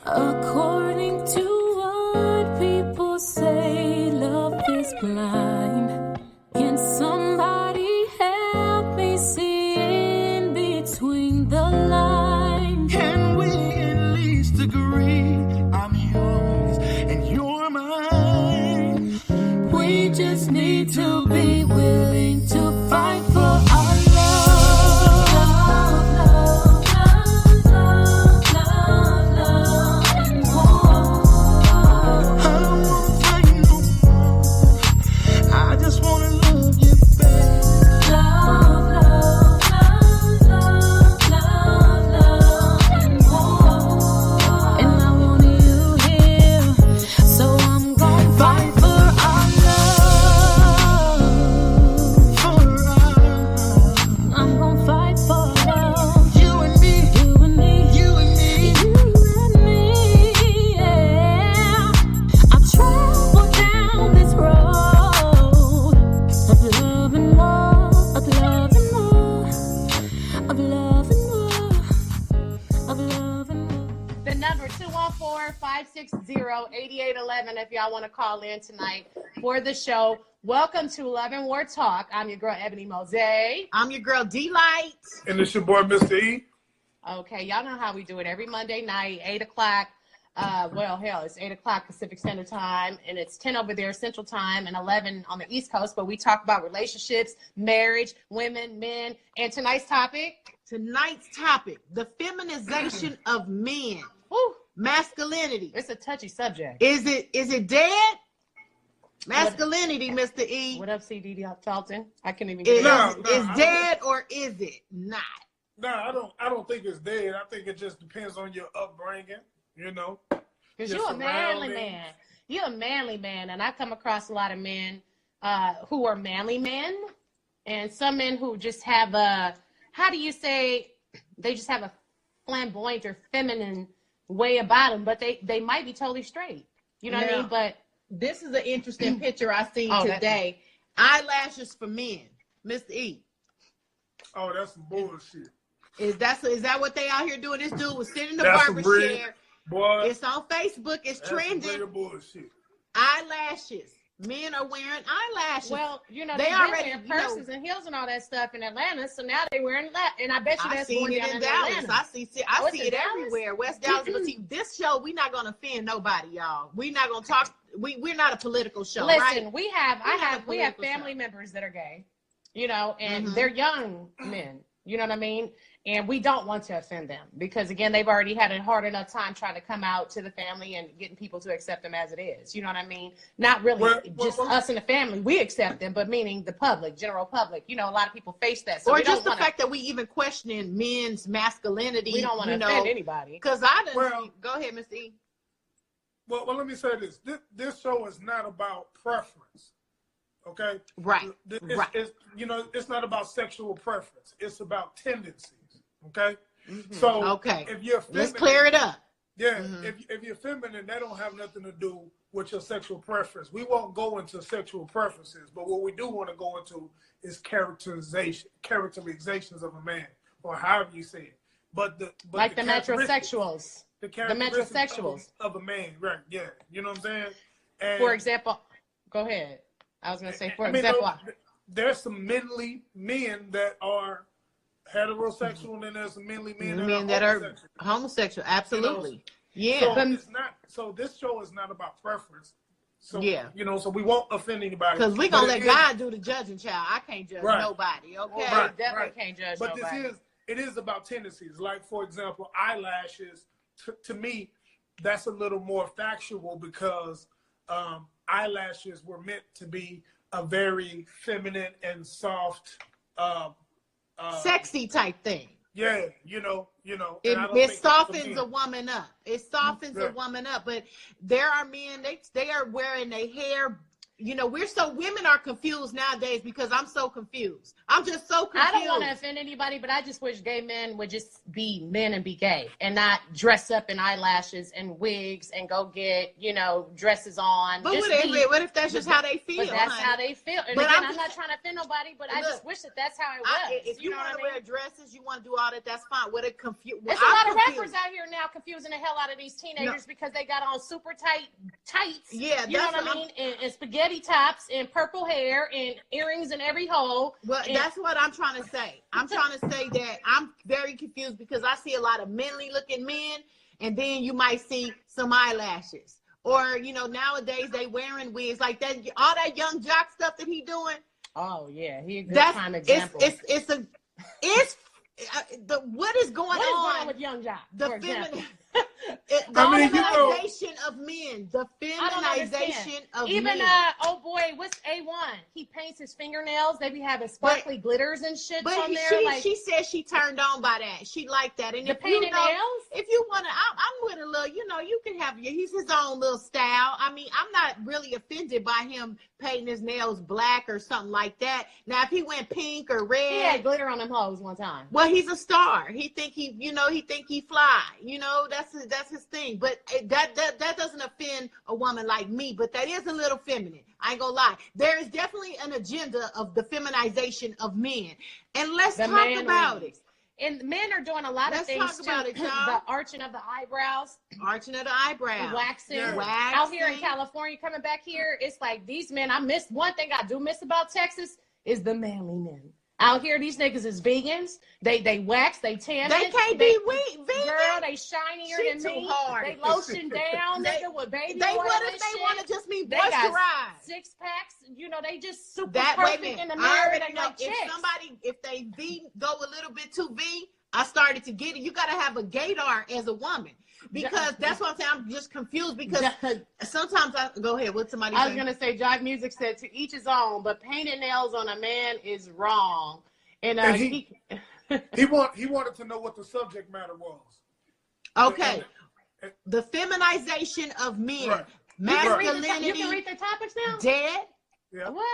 According to what people say, love is blind. Can somebody help me see in between the lines? Can we at least agree I'm yours and you're mine? We just need to be willing to fight for our love. I don't wanna fight no more. I just wanna love you back. And I want you here, so I'm gonna fight for our love. I'm gonna fight for love. You and me, You and me, you and me. you and me, yeah. I travel down this road of love and war, of love and war, of love and war, of love and war. The number 214-560-8811 if y'all want to call in tonight for the show. Welcome to Love and War Talk. I'm your girl, Ebony Mose. I'm your girl, D-Light. And it's your boy, Mr. E. Okay, y'all know how we do it every Monday night, 8 o'clock. It's 8 o'clock Pacific Standard Time, and it's 10 over there Central Time, and 11 on the East Coast. But we talk about relationships, marriage, women, men, and tonight's topic. Tonight's topic, the feminization of men. Whew, Masculinity. it's a touchy subject. Is it dead? Masculinity, Mr. E. What up, CDD Charlton? I can't even Is, get it No, out. no, is I dead or is it not? No, I don't think it's dead. I think it just depends on your upbringing, you know. Because Your you're a manly surroundings. man. You're a manly man. And I come across a lot of men who are manly men. And some men who just have they just have a flamboyant or feminine way about them. But they might be totally straight. You know what I mean? Now, But this is an interesting picture I seen Oh, today. Eyelashes for men, Mr. E. Oh, that's some bullshit. Is that what they out here doing? This dude was sitting in the That's some barber real, chair. boy. It's on Facebook. It's That's some trending. real bullshit. Eyelashes. Men are wearing eyelashes. well, you know, They they've been already, wearing you know- purses and heels and all that stuff in Atlanta. So now they're wearing and I bet you I that's seen going it down in Atlanta. Dallas. I see Oh, it's it in Dallas? everywhere. West Dallas. But see, this show, we're not gonna offend nobody, y'all. We're not gonna talk. We're not a political show, Listen, right? we have family members that are gay, you know, and Mhm. they're young men, you know what I mean? And we don't want to offend them because again, they've already had a hard enough time trying to come out to the family and getting people to accept them as it is. You know what I mean? Not really just us in the family. We accept them, but meaning the public, general public. You know, a lot of people face that. So Or we just don't the fact that we even questioning men's masculinity. we don't want to offend anybody. Because I didn't. Well- Go ahead, Mr. E. Well, let me say this. This show is not about preference, okay? Right. Right. It's, you know, it's not about sexual preference. It's about tendencies, okay? Mm-hmm. So, Okay. if you're feminine, Let's clear it up. Yeah, Mhm. if you're feminine, that don't have nothing to do with your sexual preference. We won't go into sexual preferences, but what we do want to go into is characterizations of a man, or however you say it. But the characteristics- metrosexuals. the metrosexuals. characteristics of a man, right? Yeah, you know what I'm saying. And For example, go ahead. I was going to say, for I mean, example, there's some manly men that are heterosexual, and then there's some manly men that are homosexual. Homosexual. Absolutely. Yeah. So it's not. So this show is not about preference. So Yeah. you know, so we won't offend anybody. Because we're But going to it let is- God do the judging, child. I can't judge Right. nobody, okay? Right. definitely can't judge But nobody. it is about tendencies. Like, for example, eyelashes. To me, that's a little more factual because eyelashes were meant to be a very feminine and soft, Sexy type thing. yeah, you know. and It I don't think it's for softens men. a woman up. It softens a Right. woman up. But there are men, they are wearing their hair women are confused nowadays because I'm so confused. I'm just so confused. I don't want to offend anybody, but I just wish gay men would just be men and be gay and not dress up in eyelashes and wigs and go get, dresses on. But what if that's just how they feel? But that's how they feel. And but again, I'm not trying to offend nobody, but I just wish that's how it was. If you want to wear dresses, you want to do all that, that's fine. There's a lot of rappers out here now confusing the hell out of these teenagers because they got on super tights. Yeah, you know what I mean? And spaghetti tops and purple hair and earrings in every hole. Well, that's what I'm trying to say. I'm trying to say that I'm very confused because I see a lot of manly looking men, and then you might see some eyelashes. Or, nowadays they wearing wigs like that. All that young jock stuff that he doing. Oh yeah, he a good prime example. What is going on with young jock? The feminization of men. The feminization of men. Even old boy, what's A1? He paints his fingernails. They be having sparkly glitters and shit on there. She said she turned on by that. She liked that. And the painted nails? If you want to, I'm with a little, you can have he's his own little style. I mean, I'm not really offended by him painting his nails black or something like that. Now, if he went pink or red. He had glitter on them hoes one time. Well, he's a star. He think he fly. That's his thing. But that doesn't offend a woman like me. But that is a little feminine. I ain't gonna lie. There is definitely an agenda of the feminization of men. And let's talk about it. And men are doing a lot of things too. About it, y'all. The arching of the eyebrows. Arching of the eyebrows. Waxing. Yeah. Out here in California, coming back here, it's like these men, one thing I do miss about Texas is the manly men. Out here, these niggas is vegans. They wax, they tan. They can't be vegan. Girl, they shinier than me. Hard. They lotion down, nigga, with baby oil. What if they want to just be moisturized? Six packs, they just super perfect in the mirror. I already know. Like if they go a little bit too V, I started to get it. You got to have a gaydar as a woman. Because that's what I'm saying. I'm just confused because sometimes go ahead. What's somebody saying? I was going to say, Jive Music said to each his own, but painting nails on a man is wrong. And he wanted to know what the subject matter was. Okay. The feminization of men. Right. Masculinity. You can read the topics now? Dead. Yeah. What?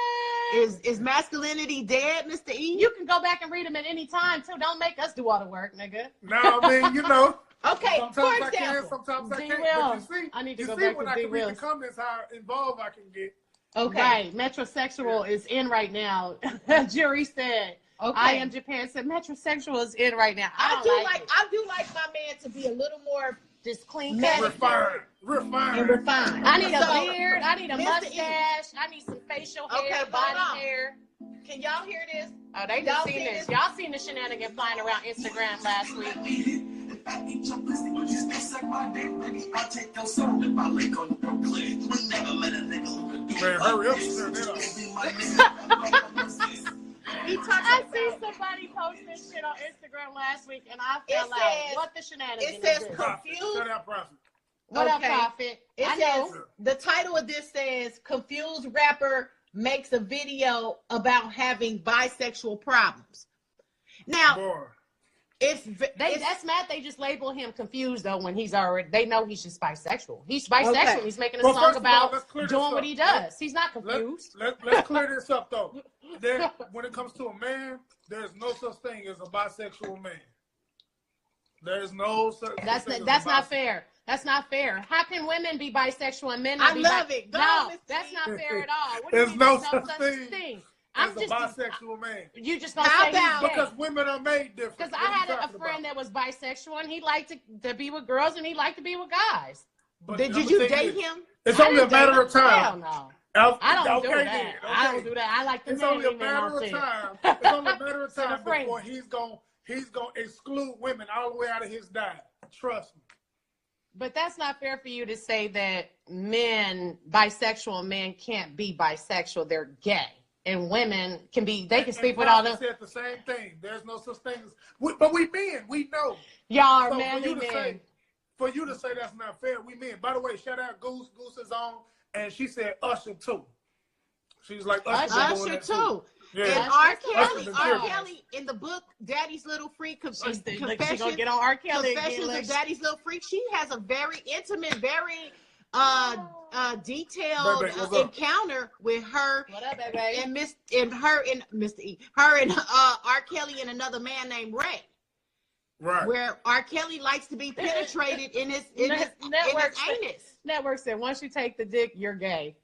Is masculinity dead, Mr. E? You can go back and read them at any time, too. Don't make us do all the work, nigga. No, I mean, Okay, sometimes for I example, can, sometimes I can't. But you see, I need to go back when to I can read D-Reels. the comments, how involved I can get. Okay. Right. Metrosexual is in right now. Jury said. Okay. I Am Japan said metrosexual is in right now. I do like my man to be a little more just clean cut. Refined. I need a beard. I need a mustache. I need some facial hair, body hair. Can y'all hear this? Oh, they just seen this. Y'all seen the shenanigan flying around Instagram last week. Man, hurry up, I see somebody post this shit on Instagram last week, and I felt like, what the shenanigans? It says confused. Shut up, Prophet. What up, Prophet? The title of this says confused rapper makes a video about having bisexual problems. Now, that's mad. They just label him confused though when they know he's just bisexual. He's bisexual. Okay. He's making a song about doing what he does. He's not confused. Let's clear this up though. When it comes to a man, there's no such thing as a bisexual man. There's no such. That's not fair. That's not fair. How can women be bisexual and men not be it. No, that's not fair at all. What there's do you no mean such thing. I'm just a bisexual man. You just gonna say he's gay. Because women are made different. Because I had a friend that was bisexual and he liked to be with girls and he liked to be with guys. But did you date him? It's only a matter of time. Hell no. I don't do that. I don't do that. I like the It's only a matter of time. It's only a matter of time before he's gonna exclude women all the way out of his diet. Trust me. But that's not fair for you to say that bisexual men can't be bisexual. They're gay. And women can sleep with all them. Said the same thing. There's no such thing as, but we men, we know. Y'all are manly men. For you to say that's not fair, we men. By the way, shout out Goose. Goose is on, and she said Usher too. She's like Usher too. Yeah. And R. Kelly in the book Daddy's Little Freak Confessions. She gonna get on R. Kelly Confessions again, of Daddy's Little Freak. She has a very intimate, very detailed Baby, what's up? encounter with her What up, baby? and Mr. E, her and R. Kelly and another man named Ray. Right. Where R. Kelly likes to be penetrated in his anus. Network said once you take the dick, you're gay.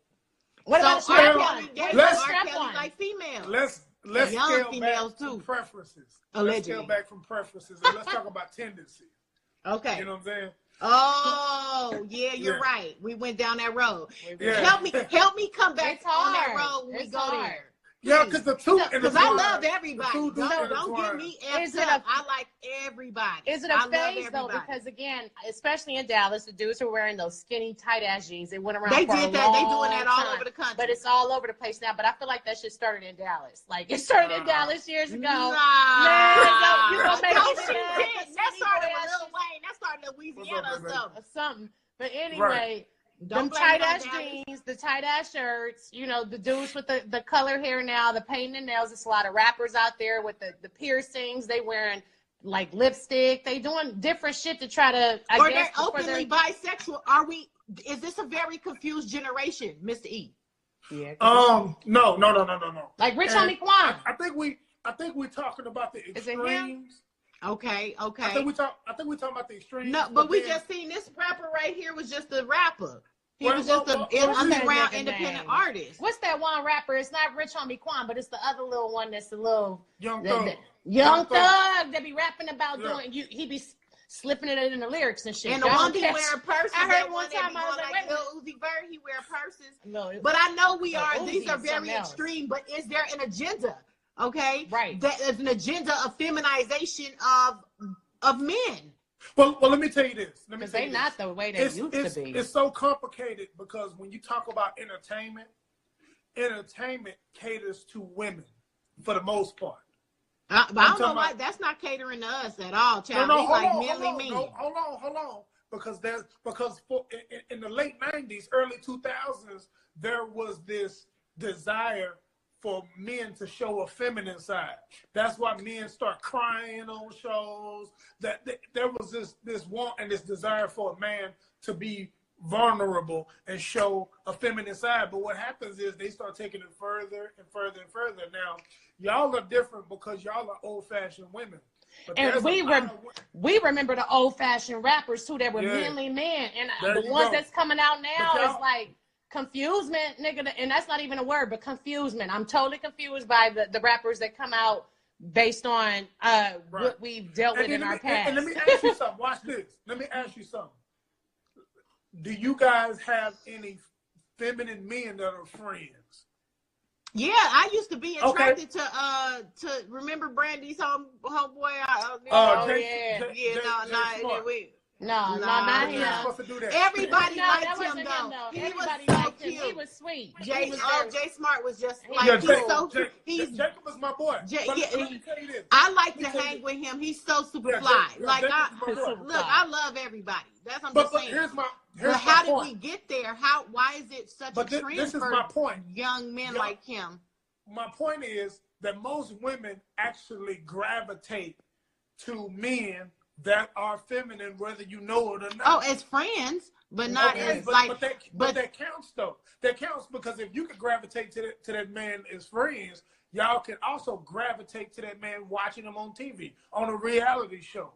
What So about R. strap Kelly, on? gay, Let's- R. strap Kelly on? like females. Let's Young scale females back too. to preferences. Allegedly. Let's scale back from preferences and let's talk about tendencies. Okay. You know what I'm saying? Oh, yeah, you're Yeah. right. We went down that road. Yeah. Help me come back It's on that hard. road when we It's go hard. there. Yeah, because the two Because I love everybody. The two do Don't intertwine. get me Is effed it up. I like everybody. Is it I a love phase though? everybody. Because again, especially in Dallas, the dudes were wearing those skinny tight ass jeans. They went around. They for did a that. They long doing that all time. over the country. But it's all over the place now. But I feel like that shit started in Dallas. Like it started in Dallas years ago. Nah. Man, you gonna make No, it she shit. did. That started with Skinny Lil Wayne. That started in Louisiana or baby? something. or something. But anyway, them Don't blame tight it on ass Dallas. jeans, the tight ass shirts, you know, the dudes with the color hair now, the painting and nails. There's a lot of rappers out there with the piercings. They wearing like lipstick. They doing different shit to try to, Or I guess, they're for openly their- bisexual. Is this a very confused generation, Mr. E? Yeah. No. Like Rich And Homie Quan. I think we're talking about the Is it him? extremes. Okay. I think we're talking about the extremes. No, but we then- just seen this rapper right here was just a rapper. He Well, was just well, an well, underground nigga independent name? artist. What's that one rapper? It's not Rich Homie Quan, but it's the other little one that's a little Young the- Thug. the- Young Young Thug. Thug that be rapping about Yeah. doing. He be slipping it in the lyrics and shit. And the Y'all one don't be catch- wearing purses. I heard that one that time be I was going like, wait a Lil Uzi Vert, he wear purses. No, But I know we No, are. Uzi These are is very something else. extreme. But is there an agenda? Okay, Right. That is an agenda of feminization of men. Well, let me tell you this. because they not the way they used to be. It's so complicated because when you talk about entertainment caters to women for the most part. But I don't know talking why about- that's not catering to us at all, child. No, We hold like on, manly hold on, men. no, hold on, because in the late '90s, early 2000s, there was this desire for men to show a feminine side. That's why men start crying on shows. There was this want and this desire for a man to be vulnerable and show a feminine side. But what happens is they start taking it further and further and further. Now, y'all are different because y'all are old-fashioned women. But And there's we a lot of wo- we remember the old fashioned rappers too that were Yeah. manly men, and There the you ones go. that's coming out now But y'all- is like confusement, nigga, and that's not even a word, but confusement. I'm totally confused by the rappers that come out based on what we've dealt with And in then our past. And let me ask you something. Watch this. Let me ask you something. Do you guys have any feminine men that are friends? Yeah, I used to be Okay. attracted to remember Brandy's homeboy. No, Nah, not You're him. not supposed to do that. Everybody No, liked that him wasn't though. him though. He Everybody was so liked him. cute. He was sweet. Jay, He was very- Jay Smart was just Yeah, like Yeah, he's so he's. Jacob is my boy. Jay- But yeah, let me tell you this. I like to Let me tell hang you- with him. He's so super Yeah, fly. Jacob- Like Jacob I is my boy. Super look, I love everybody. That's what I'm But just saying. here's my But how did point. we get there? Why is it such But a this trend is for my point. young men Yeah. like him? My point is that most women actually gravitate to men that are feminine, whether you know it or not. Oh, as friends, but not Okay, as but, like. but that counts though. That counts because if you can gravitate to that man as friends, y'all can also gravitate to that man watching him on TV on a reality show.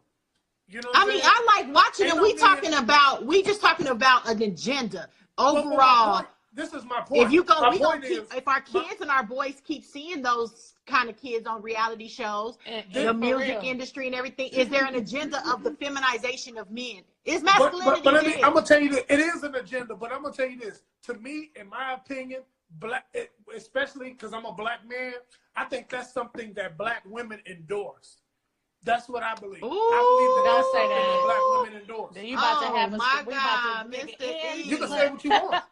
You know what I I'm mean, saying? I like watching Ain't it. no We just talking about an agenda Well, my overall. point- this is my point. If you go, My we gonna point keep. is- If our kids and our boys keep seeing those kind of kids on reality shows, And the for music real. industry and everything, is there an agenda of the feminization of men? Is But masculinity I'm dead? gonna tell you that it is an agenda. But I'm gonna tell you this. To me, in my opinion, especially because I'm a black man, I think that's something that black women endorse. That's what I believe. Ooh. I believe Don't that's say something that. black women endorse. Then you about to have us. my We God, about to nigga, Mr. and E. You can look, say what you want,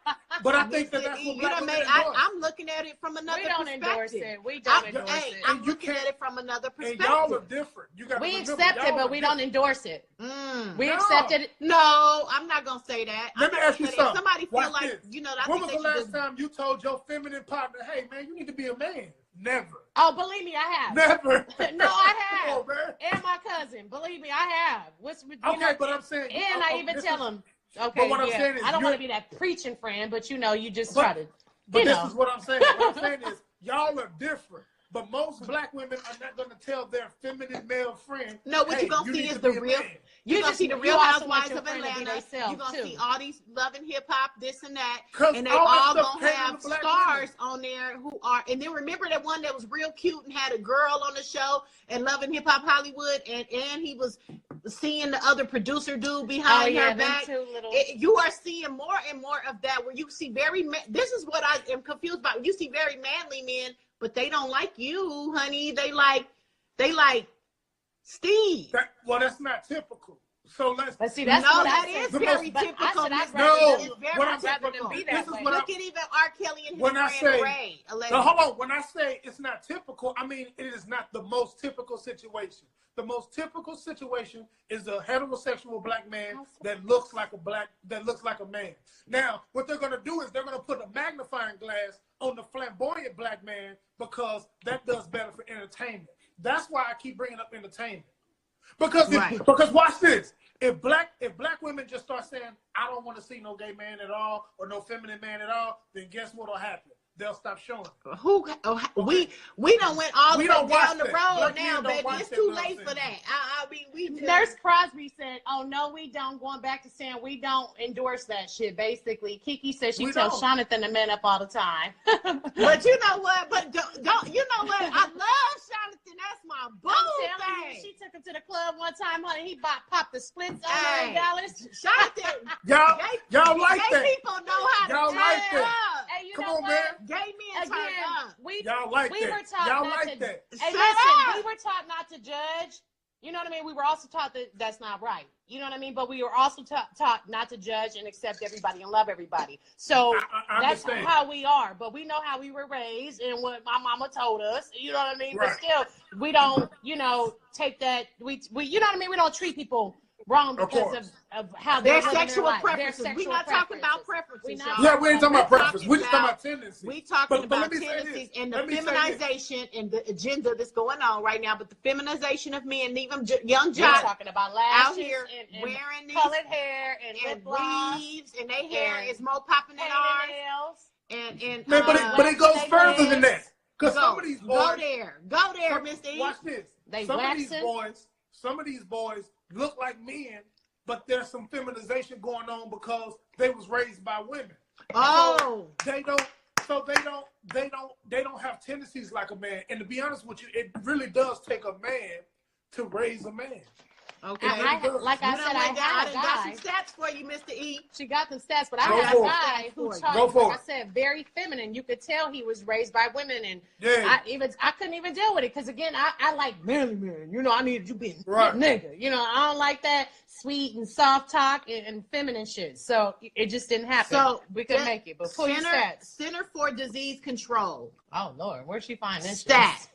but I think that Mr. that's E, what you black done women made. endorse. I'm looking at it from another we don't perspective. endorse it. We don't I'm, endorse hey, it. I'm you looking can't- at it from another And perspective. y'all are different. You got to We remember, accept it, y'all but are we don't different. endorse it. We No. accepted it. No, I'm not gonna say that. Let me ask you If something. somebody feel Watch like this. I When think was they the should last just. time you told your feminine partner, "Hey, man, you need to be a man"? Never. Oh, believe me, I have. Never. No, I have. Come on, man. And my cousin, believe me, I have. Okay, but I'm saying. And I even tell him, Okay, But what I'm saying is, I don't want to be that preaching friend, but you just try to. But this is what I'm saying. What I'm saying is, y'all are different. But most black women are not going to tell their feminine male friend. No, what you're going to see is the real. You're going to see the Real Housewives of Atlanta. You're going to see all these Love and Hip Hop, this and that. And they all going to have stars on there who are. And then remember that one that was real cute and had a girl on the show and Love and Hip Hop Hollywood. And he was seeing the other producer dude behind her back. You are seeing more and more of that where you see this is what I am confused about. You see very manly men, but they don't like you, honey. They like Steve. That's not typical. So let's. But see, that's that is very typical. What I'm saying, look at even R. Kelly and his friend Ray. Hold on. When I say it's not typical, I mean it is not the most typical situation. The most typical situation is a heterosexual black man that looks like a man. Now, what they're going to do is they're going to put a magnifying glass on the flamboyant black man because that does better for entertainment. That's why I keep bringing up entertainment. Because watch this. If black women just start saying, I don't want to see no gay man at all or no feminine man at all, then guess what will happen? They'll stop showing. We done went all the way down the road now, baby. It's too late for that. I mean, we just... Nurse Crosby said, "Oh no, we don't." Going back to saying we don't endorse that shit. Basically, Kiki says she tells Jonathan the men up all the time. But you know what? But don't you know what? I love Jonathan. That's my boo thing. She took him to the club one time, honey. He popped the splits on $1. Jonathan, y'all like that? People know how to y'all like that? Hey, Come on, man. Gay men turn up. Y'all like that? Were taught y'all not like to, that? Hey, listen, we were taught not to judge. You know what I mean? We were also taught that that's not right. You know what I mean? But we were also taught not to judge and accept everybody and love everybody. So that's how we are. But we know how we were raised and what my mama told us. You know what I mean? Right. But still, we don't, take that. We you know what I mean? We don't treat people wrong because of how their sexual preferences. We're not talking about preferences. We ain't talking about preferences. We're just talking about tendencies. We're talking about tendencies and the feminization and the agenda that's going on right now. But the feminization of men, even young jocks talking about lashes out here and wearing these colored hair and lip gloss, weaves, and their hair is more popping than ours. But it goes further than that. Because some of these boys go there, Mr. E. Watch this. Some of these boys look like men, but there's some feminization going on because they was raised by women. Oh, so they don't have tendencies like a man. And to be honest with you, it really does take a man to raise a man. Okay. I got some stats for you, Mr. E. She got some stats, but I had a guy who taught, like I said, very feminine. You could tell he was raised by women, and I couldn't even deal with it because again, I like manly men. I needed you being nigga. I don't like that sweet and soft talk and feminine shit. So it just didn't happen. So we couldn't make it. But pull your stats. Center for Disease Control. Oh Lord, where'd she find this stat?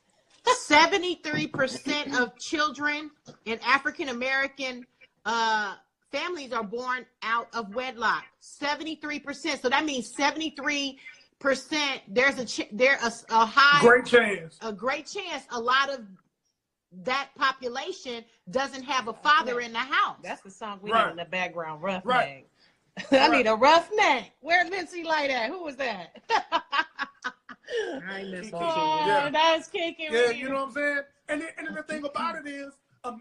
73% of children in African American families are born out of wedlock. 73%. So that means 73%. There's a high great chance. A lot of that population doesn't have a father in the house. That's the song we need in the background. Rough neck. I need a rough neck. Where's Vincy Light at? Who was that? I miss that's kicking. Yeah, you know what I'm saying? And the thing about it is, a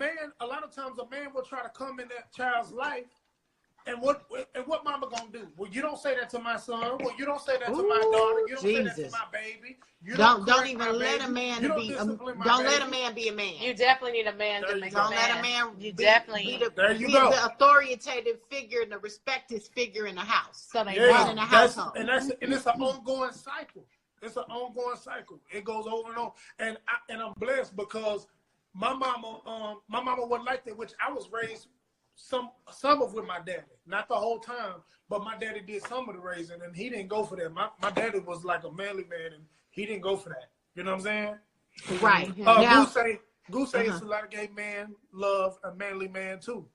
lot of times a man will try to come in that child's life, and what mama gonna do? Well, you don't say that to my son. Well, you don't say that to my daughter. You don't say that to my baby. You don't even let a man be. Don't let a man be a man. You definitely need a man to make a man. Don't let a man. You definitely be the authoritative figure and the respected figure in the house. So they in the household. And it's an ongoing cycle. It's an ongoing cycle. It goes over and on. And I'm blessed because my mama wasn't like that, which I was raised some of with my daddy. Not the whole time, but my daddy did some of the raising, and he didn't go for that. My daddy was like a manly man, and he didn't go for that. You know what I'm saying? Right. Goose say it's a lot of gay men love a manly man too.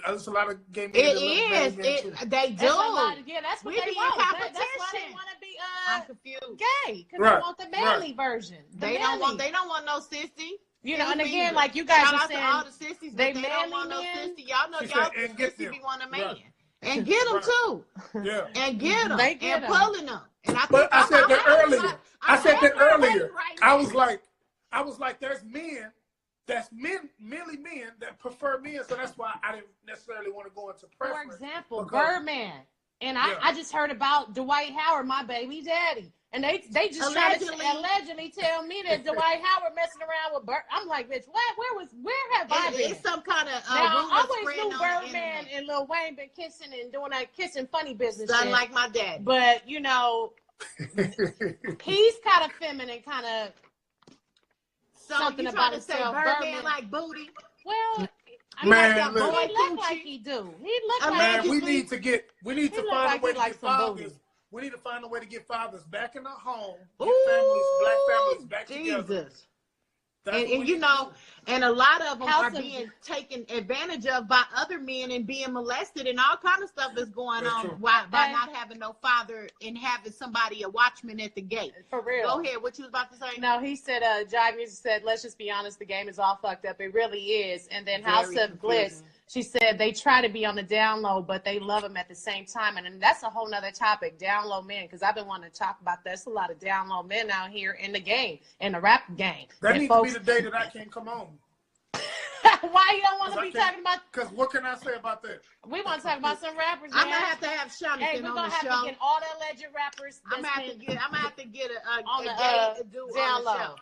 There's a lot of gay men. It is. They do. That's what they want. That's why they want to be I'm confused. Gay, because they want the manly version. They don't want no sissy. And again, like you guys are saying, all the sissies, they don't want no sissy. Y'all know y'all sissy be want a man. And get them too. Yeah. And get them. They get And 'em. pulling them. And I think But I said that earlier. I said that earlier. Right I now. was like, there's men merely men that prefer men, so that's why I didn't necessarily want to go into For preference. example, because- Birdman. And Yeah. I just heard about Dwight Howard, my baby daddy. And they just tried to allegedly tell me that Dwight Howard messing around with Bird. I'm like, bitch, where have I been? It's some kind of Now, rumor I always spreading knew on the Birdman internet. and Lil Wayne been kissing and doing that kissing funny business Done shit. like my dad. But, you know, he's kind of feminine, kind of, So something you about trying to say himself, Birdman Birdman. like booty? well, I Man, mean, look. he look like he do. He look like Man, he we do. need to He look find like a way he to like get some fathers. booty. We need to find a way to get fathers back in the home, get Ooh, families, black families back together. Jesus. That's what we And need you to know, and a lot of them House are of- being taken advantage of by other men and being molested, and all kind of stuff is going That's on true. by That- not having no father and having somebody, a watchman at the gate. For real. Go ahead, what you was about to say? No, he said, Jive Music said, let's just be honest, the game is all fucked up. It really is. And then Very House of Bliss, confusing. she said they try to be on the down low, but they love him at the same time. And that's a whole nother topic, down low men, because I've been wanting to talk about that. There's a lot of down low men out here in the game, in the rap game. That And needs folks, to be the day that I can't come on. why you don't want to be talking about, Because what can I say about that? we want to talk about some rappers, I'm man. gonna have to have Hey, Jonathan we're on going the to have show. to get all the alleged rappers. I'm gonna have to get On a the, gay dude down on the low. show.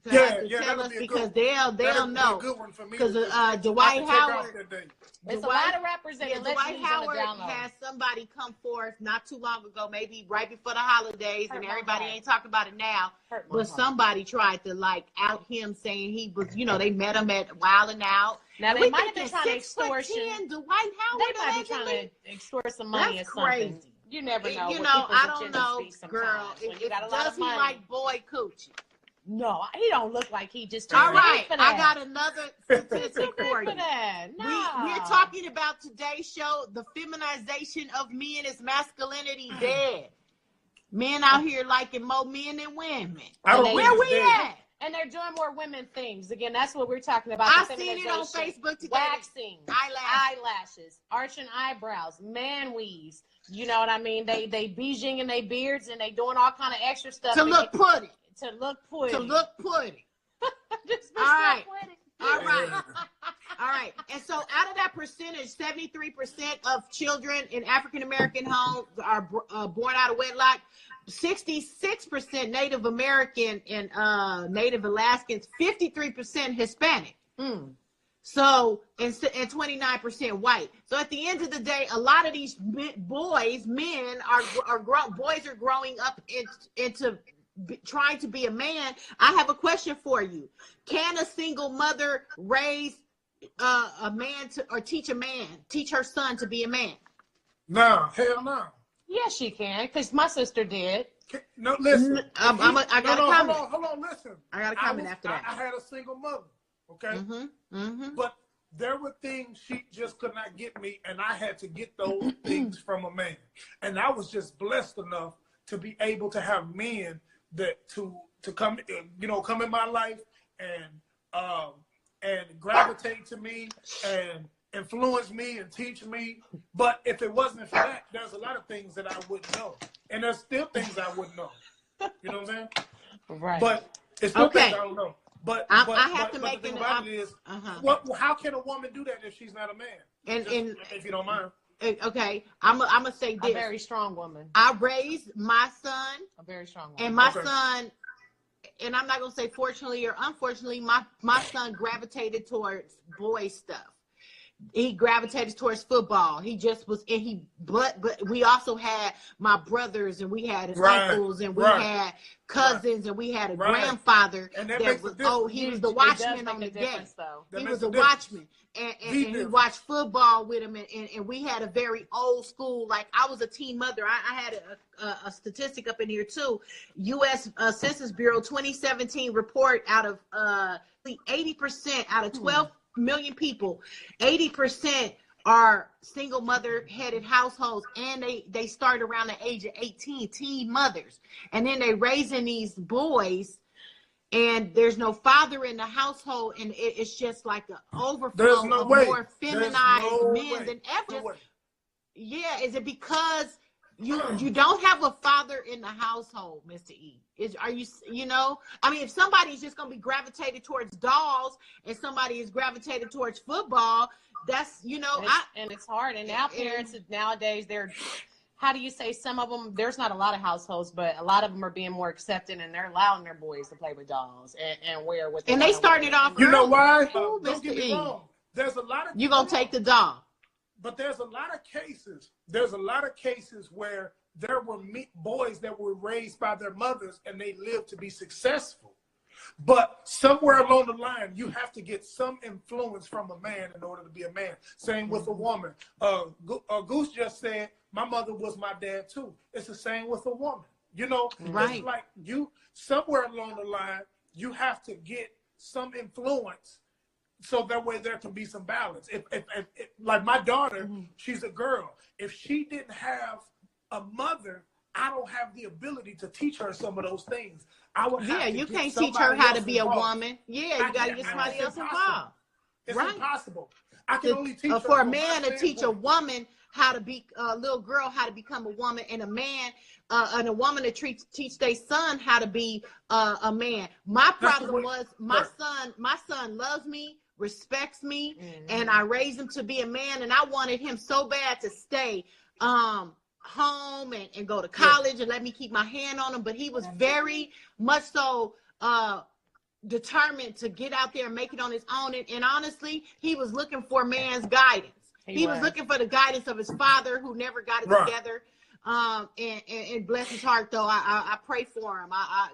To Yeah, have to yeah, tell that'll us be a because good they'll That'd be know. a good one for me. Because I Dwight can take off Howard, that day. There's a Dwight- lot of rappers that Yeah, allegedly Dwight is on the Howard down low. had somebody come forth not too long ago, maybe right before the holidays, Hurt and my everybody heart. ain't talking about it now. Hurt my But heart. somebody tried to like out him, saying he was, they met him at Wild 'N Out. Now, And they we might have been thinking trying to 6'10" extortion. Dwight Howard. They might be trying allegedly? to extort some money That's or something. crazy. You never know. You what know, people's I don't agendas know, be sometimes. girl. When you got a lot Does of he money. like boy coochie? No, he don't look like he just. All too right, big for I that. got another Too statistic big for for you. that. Nah. We're talking about today's show, the feminization of men is masculinity dead. Men out here liking more men than women. I don't Where think we it's dead. at? And they're doing more women things. Again, that's what we're talking about. I the seen it on feminization. Facebook today. Waxing, Eyelash. eyelashes, arching eyebrows, man weaves. You know what I mean? They beijing in their beards and they doing all kind of extra stuff To look pretty. To look pretty. To look pretty. Just be All right. so pretty. All right. All right. And so out of that percentage, 73% of children in African American homes are born out of wedlock. 66% Native American and Native Alaskans, 53% Hispanic. Mm. So, and 29% white. So at the end of the day, a lot of these men are growing up into trying to be a man. I have a question for you. Can a single mother raise a man or teach her son to be a man? No, hell no. Yes, she can, because my sister did. No, listen. I got a comment. Hold on, listen. I got a comment after that. I had a single mother, okay? Mm-hmm. But there were things she just could not get me, and I had to get those things from a man. And I was just blessed enough to be able to have men that to come in my life and gravitate to me and influence me and teach me. But if it wasn't for that, there's a lot of things that I wouldn't know. And there's still things I wouldn't know. You know what I'm saying? Right. But it's still Okay. things I don't know. But I but, have but, to but make the thing an- about it is, how can a woman do that if she's not a man? And If you don't mind. okay, I'm gonna say a this. very strong woman. I raised my son, A very strong woman. and my Okay. son, and I'm not gonna say fortunately or unfortunately, my son gravitated towards boy stuff. He gravitated towards football. He just was, and but we also had my brothers, and we had his uncles, and we had cousins, and we had a grandfather And that that makes a was difference. he was It the does watchman make on a the gate. difference, though. That He makes was a a difference. watchman, and we watched football with him, and we had a very old school. Like I was a teen mother. I had a statistic up in here too. U.S. Census Bureau 2017 report out of 80% out of 12 million people, 80% are single mother headed households, and they start around the age of 18, teen mothers, and then they raising these boys, and there's no father in the household, and it's just like an overflow There's no of way. more There's feminized no men way. than ever. No way. Yeah, is it because you don't have a father in the household, Mr. E? Are you, you know, I mean, if somebody's just gonna be gravitated towards dolls and somebody is gravitated towards football, that's, you know, and it's hard. And now parents nowadays, they're, how do you say, some of them, there's not a lot of households, but a lot of them are being more accepting, and they're allowing their boys to play with dolls and wear what they and they started it off. You know why? Ooh, Don't get Mr. me E. wrong. There's a lot of You gonna take the doll. But there's a lot of cases. There's a lot of cases where there were boys that were raised by their mothers and they lived to be successful. But somewhere along the line, you have to get some influence from a man in order to be a man. Same with a woman. Goose just said, my mother was my dad too. It's the same with a woman. You know, right. It's like you, somewhere along the line, you have to get some influence so that way there can be some balance. If like my daughter, she's a girl. If she didn't have a mother, I don't have the ability to teach her some of those things. I would have to you get can't teach her how to be involved. a woman. Yeah, you got to get somebody else involved. It's right. impossible. I can only teach her for a from man my to teach a standpoint. woman how to be a little girl, how to become a woman, and a man and a woman to teach their son how to be a man. My problem was my son loves me, respects me, and I raised him to be a man, and I wanted him so bad to stay home and go to college and let me keep my hand on him, but he was very much so determined to get out there and make it on his own, and honestly, he was looking for man's guidance. He was looking for the guidance of his father, who never got it together. And bless his heart, though, I pray for him.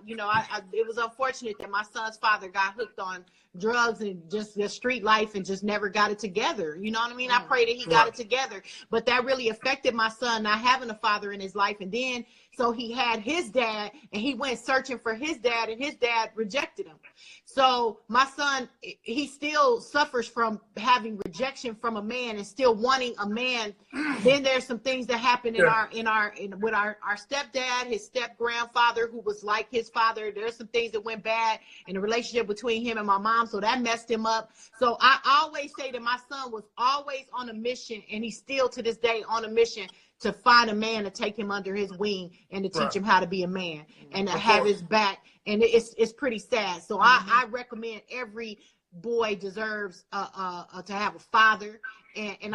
It was unfortunate that my son's father got hooked on drugs and just the street life and just never got it together. You know what I mean? I pray that he got it together, but that really affected my son not having a father in his life. And then, so he had his dad, and he went searching for his dad, and his dad rejected him. So my son, he still suffers from having rejection from a man and still wanting a man. Then there's some things that happen with our stepdad, his step grandfather, who was like his father. There's some things that went bad in the relationship between him and my mom, so that messed him up. So I always say that my son was always on a mission, and he's still to this day on a mission to find a man to take him under his wing and to teach him how to be a man and to have his back. And it's pretty sad. So I recommend every boy deserves to have a father, and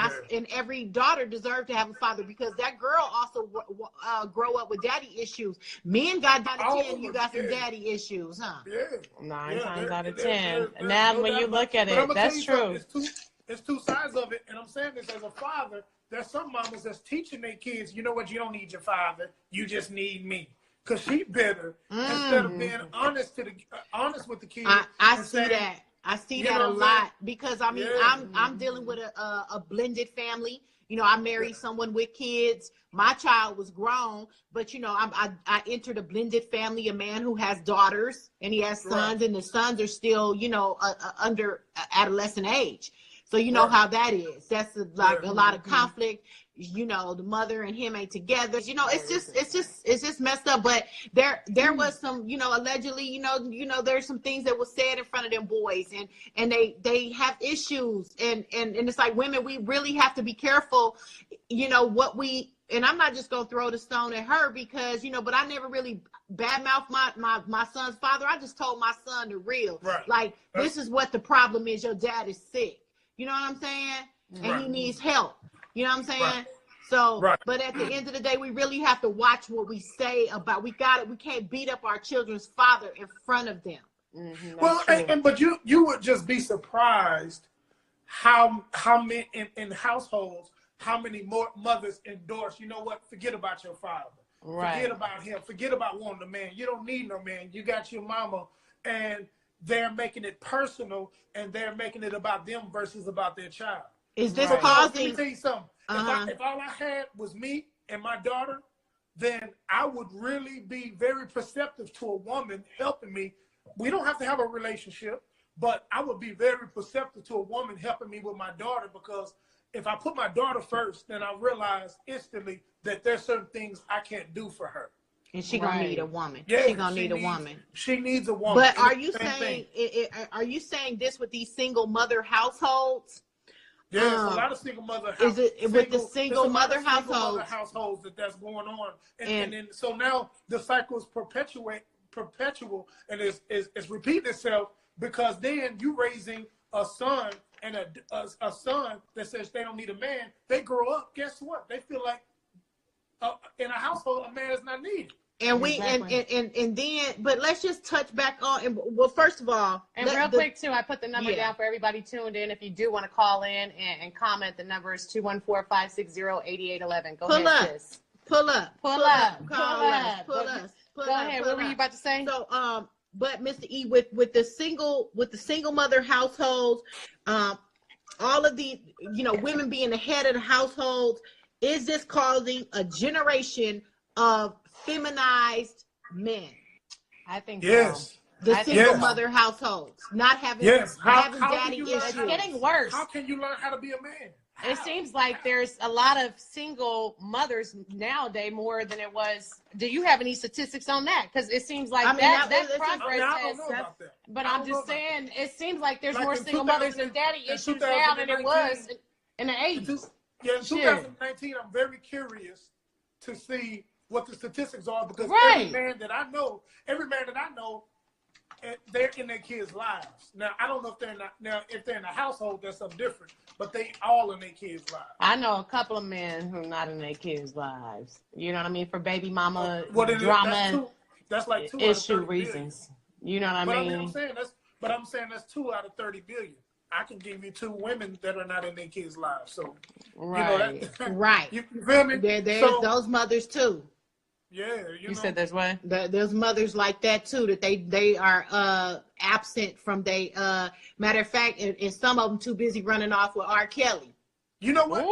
every daughter deserves to have a father, because that girl also grow up with daddy issues. Men got daddy 10, you got some daddy issues, huh? Yeah. 9 times out of 10. Now, when you look at it, that's true. It's two sides of it, and I'm saying this as a father. There's some mamas that's teaching their kids, you know what, you don't need your father, you just need me. Because she bitter instead of being honest with the kids. I see that. I see that a lot, because I mean, I'm dealing with a blended family. You know, I married someone with kids. My child was grown, but you know, I entered a blended family, a man who has daughters and he has sons, and the sons are still, you know, under adolescent age. So you know how that is. That's a lot of conflict. You know, the mother and him ain't together. You know, it's just messed up. But there was some, you know, allegedly, you know, there's some things that was said in front of them boys, and they have issues, and it's like, women, we really have to be careful, you know, and I'm not just gonna throw the stone at her, because, you know, but I never really badmouth my son's father. I just told my son the real, like, this is what the problem is. Your dad is sick. You know what I'm saying? And he needs help. You know what I'm saying? So, but at the end of the day, we really have to watch what we say about. We can't beat up our children's father in front of them. Well, but you would just be surprised how many in households, how many more mothers endorse, you know what, forget about your father. Forget about him. Forget about wanting a man. You don't need no man. You got your mama, and they're making it personal, and they're making it about them versus about their child. Is this Let me tell you something. If all I had was me and my daughter, then I would really be very perceptive to a woman helping me. We don't have to have a relationship, but I would be very perceptive to a woman helping me with my daughter, because if I put my daughter first, then I realize instantly that there's certain things I can't do for her. And she gonna need a woman. Yeah, she gonna need a woman. She needs a woman. But are you saying this with these single mother households? Yes, a lot of single mother Is it with the single there's a lot mother of single households? mother households that's going on, and then so now the cycle is perpetual, and it's repeating itself, because then you raising a son and a son that says they don't need a man. They grow up, guess what? They feel like in a household a man is not needed. And we and then, but let's just touch back on. And well, first of all, and real quick too, I put the number down for everybody tuned in. If you do want to call in and comment, the number is 214-560-8811. Go ahead, sis. Pull up. Pull Go ahead. Pull What were you about to say? So, but Mr. E, with the single mother households, all of the women being the head of the households, is this causing a generation of feminized men? I think yes. so. The single mother households not having having daddy issues. It's getting worse. How can you learn how to be a man? How? It seems like there's a lot of single mothers nowadays more than it was. Do you have any statistics on that? Because it seems like that progress I has. don't know about that. But I'm just saying, it seems like there's Like more in single mothers and daddy issues now than it was in the 80s. Yeah, in 2019, I'm very curious to see what the statistics are, because every man that I know, they're in their kids' lives. Now, I don't know if they're in a household, that's something different, but they all in their kids' lives. I know a couple of men who are not in their kids' lives. You know what I mean? For baby mama drama, that's like 2 issue reasons. You know what I mean? I'm saying that's 2 out of 30 billion. I can give you 2 women that are not in their kids' lives. So, right. You feel me? There's those mothers too. Yeah, you said there's what? There's mothers like that too, that they are absent from they. Matter of fact, and some of them too busy running off with R. Kelly. You know what?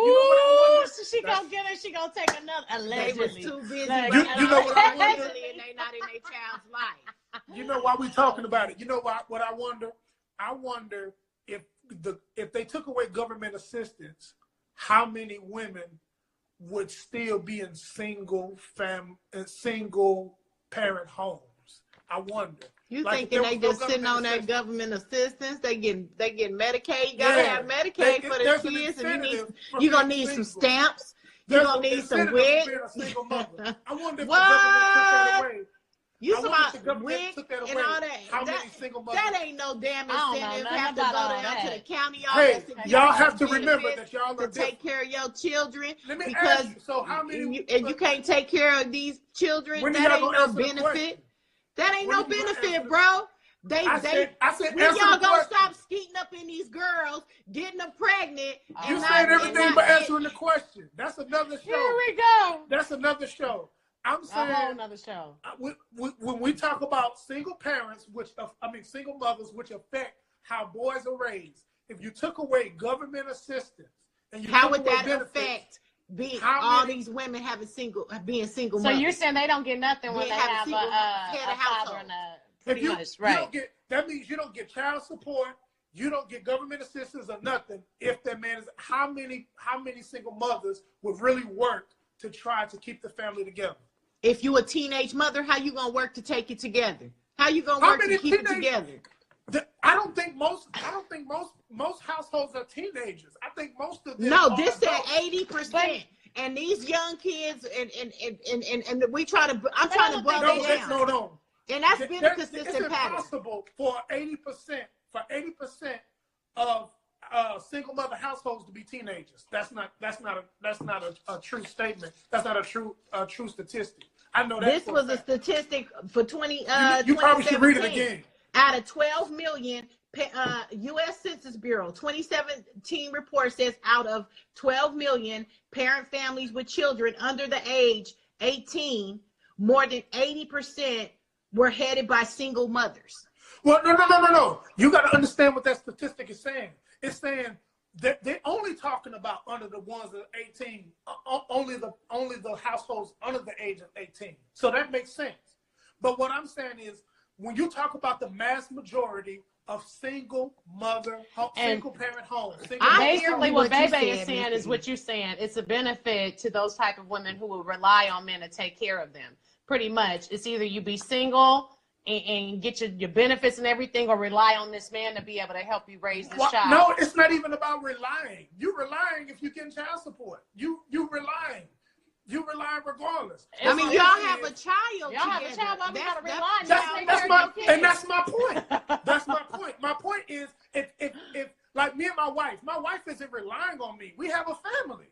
So she gonna get it. She gonna take another. Allegedly, they was too busy. You know what I wonder? And they not in their child's life. You know why we talking about it? You know what I wonder? I wonder if they took away government assistance, how many women would still be in single parent homes? I wonder. You thinking they just sitting on that government assistance? They getting Medicaid. You gotta have Medicaid for the kids, and you're gonna need some stamps. You're gonna need some wig. I wonder if the government took that away. You about wig and all that. How many single mothers? That ain't no damn incentive. Have to go down to the county office. Hey, y'all have to remember that y'all are to take care of your children. Let me because ask you, so how many? And you can't take care of these children. That ain't no benefit. That ain't no benefit, bro. I said, when y'all gonna stop skeeting up in these girls, getting them pregnant? You said everything but answering the question. That's another show. Here we go. That's another show. I'm saying a whole nother show. When we talk about single parents, single mothers, which affect how boys are raised, if you took away government assistance, and how would that affect all these women being single mothers? So you're saying they don't get nothing when they have a father and a pretty much, right? That means you don't get child support, you don't get government assistance or nothing. If that man is, how many single mothers would really work to try to keep the family together? If you a teenage mother, how you gonna work to take it together? How you gonna work to keep it together? I don't think most households are teenagers. I think most of them. No, this said 80%. And these young kids, and we try to. I'm trying to boil it down. No. And that's been a consistent pattern. It's impossible for 80% of single mother households to be teenagers. That's not a true statement. That's not a true statistic. I know that. This was a statistic for 20. You probably should read it again. Out of 12 million, U.S. Census Bureau 2017 report says out of 12 million parent families with children under the age 18, more than 80% were headed by single mothers. Well, no. You got to understand what that statistic is saying. It's saying that they're only talking about under the ones that are 18, only the households under the age of 18. So that makes sense. But what I'm saying is, when you talk about the mass majority of single parent homes, basically what Bebe is saying is what you're saying. It's a benefit to those type of women who will rely on men to take care of them. Pretty much, it's either you be single and get your benefits and everything, or rely on this man to be able to help you raise this child? No, it's not even about relying. You relying if you get child support. You relying. You rely regardless. I mean, y'all have a child. Y'all have a child, but we gotta rely. That's my point. That's my point. My point is, if like me and my wife isn't relying on me. We have a family.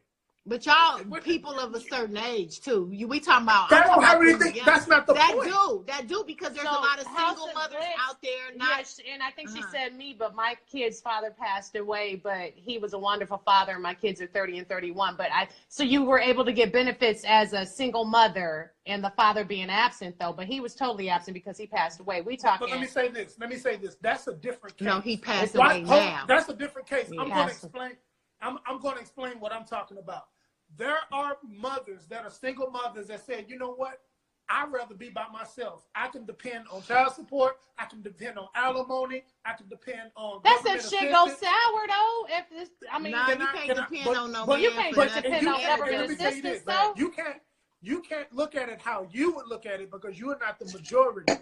But y'all, people of a certain age too. We talking about. That don't have anything. That's not the point. That do because there's a lot of single mothers out there. Yes, and I think she said me, but my kid's father passed away. But he was a wonderful father, and my kids are 30 and 31. So you were able to get benefits as a single mother, and the father being absent though. But he was totally absent because he passed away. We talking. But let me say this. That's a different case. No, he passed away now. That's a different case. I'm going to explain. I'm going to explain what I'm talking about. There are mothers that are single mothers that say, you know what? I'd rather be by myself. I can depend on child support. I can depend on alimony. I can depend on. That's if shit goes sour though. If this, you can't depend on no man. You can't depend on government assistance though. You can't look at it how you would look at it because you are not the majority.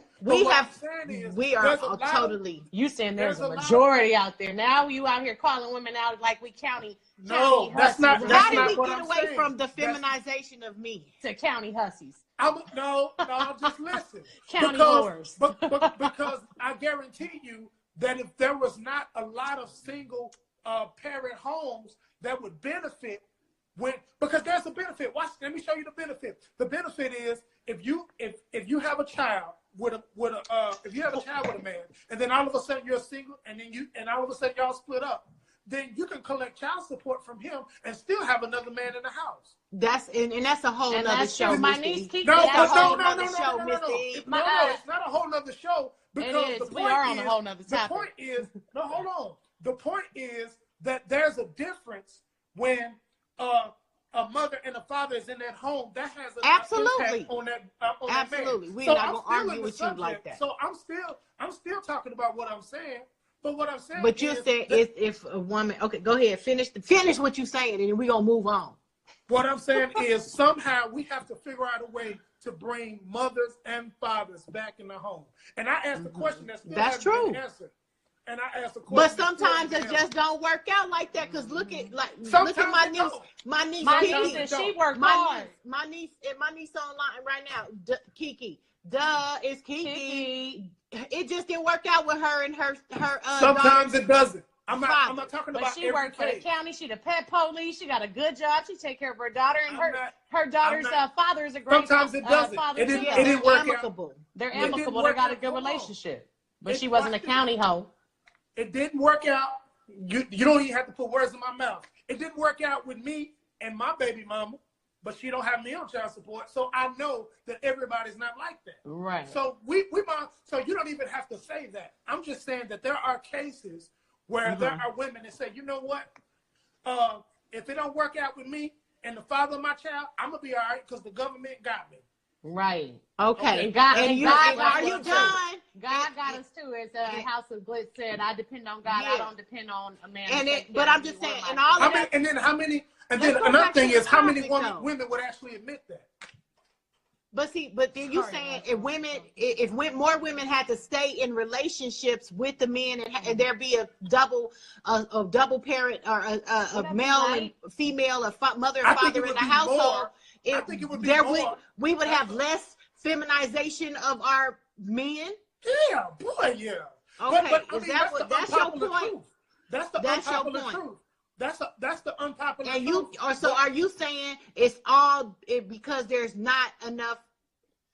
You saying there's a majority out there. Now you out here calling women out like we county. No, that's not. How did we get away from the feminization of men to county hussies? No, just listen. County whores. Because I guarantee you that if there was not a lot of single parent homes that would benefit because there's a benefit. Let me show you the benefit. The benefit is if you have a child with a man, and then all of a sudden you're single, and all of a sudden y'all split up, then you can collect child support from him and still have another man in the house. That's a whole nother show. My niece Kiki. No, it's not a whole nother show because we are on a whole nother topic. The point is, hold on. The point is that there's a difference when a mother and a father is in that home. That has an impact on that absolutely. Man. We're not gonna argue with you like that. So I'm still talking about what I'm saying. But what I'm saying. But you're saying if a woman. Okay, go ahead. Finish what you're saying, and then we're gonna move on. What I'm saying is somehow we have to figure out a way to bring mothers and fathers back in the home. And I asked the question that's true. Answered. And I asked a question. But sometimes it just don't work out like that. Cause look at my niece. My niece, she worked hard. My niece online right now. Kiki. It's Kiki. It just didn't work out with her and her. Sometimes it doesn't. I'm not talking about. But she worked for the county. She the pet police. She got a good job. She take care of her daughter, and her daughter's father is a great. Sometimes it doesn't. Father. It didn't work amicable. Out. They're amicable. They got a good relationship. But she wasn't a county hoe. It didn't work out. You don't even have to put words in my mouth. It didn't work out with me and my baby mama, but she don't have me on child support. So I know that everybody's not like that. Right. So so you don't even have to say that. I'm just saying that there are cases where there are women that say, you know what? If it don't work out with me and the father of my child, I'm gonna be all right because the government got me. Right. Okay. And God, are you done? God got us too. As House of Glitz said, I depend on God. I don't depend on a man. But I'm just saying, and all of that. And then another thing is how many women would actually admit that? But then you saying if more women had to stay in relationships with the men and there be a double parent or a male and female, a mother and father in the household, we would have less feminization of our men. Yeah, boy, yeah. Okay, that's your point? That's the unpopular truth. That's the unpopular truth. Are you saying it's all because there's not enough?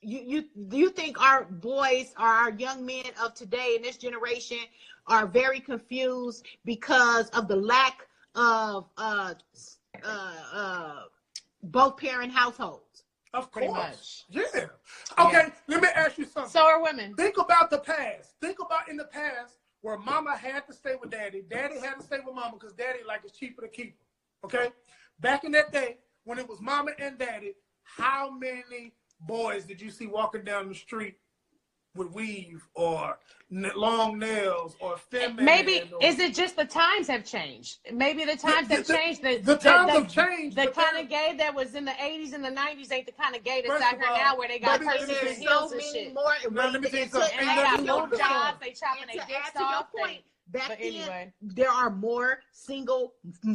Do you think our boys or our young men of today in this generation are very confused because of the lack of both parent households? Of course. Yeah. Okay, let me ask you something. So are women. Think about the past. Think about in the past where mama had to stay with daddy. Daddy had to stay with mama because daddy it's cheaper to keep her. Okay? Back in that day, when it was mama and daddy, how many boys did you see walking down the street with weave or long nails or feminine. Maybe or, is it just the times have changed? Maybe the times have changed. The times have changed. The kind of gay that was in the 80s and the 90s ain't the kind of gay that's out here now, where they got purses and There's heels so and many shit. more. Now, let me tell you something. And they got blue jobs. They chopping their To dicks add to your off. point, back But then, anyway. there are more single There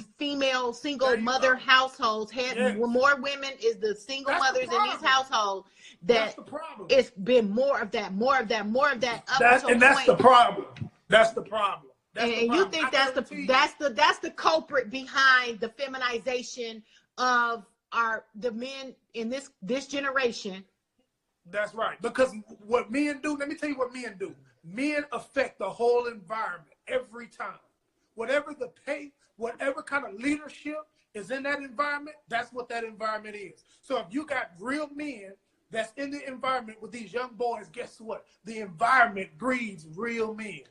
you mother go. households. Yes. More women is the single That's the mothers in these problem. households. That's That the problem. it's been more of that. Up That's until the point. problem. That's the problem. That's the And you problem. think I that's guarantee that's the culprit behind the feminization of the men in this generation. That's right. Because what men do, let me tell you what men do. Men affect the whole environment every time. Whatever kind of leadership is in that environment, that's what that environment is. So if you got real men that's in the environment with these young boys, guess what? The environment breeds real men.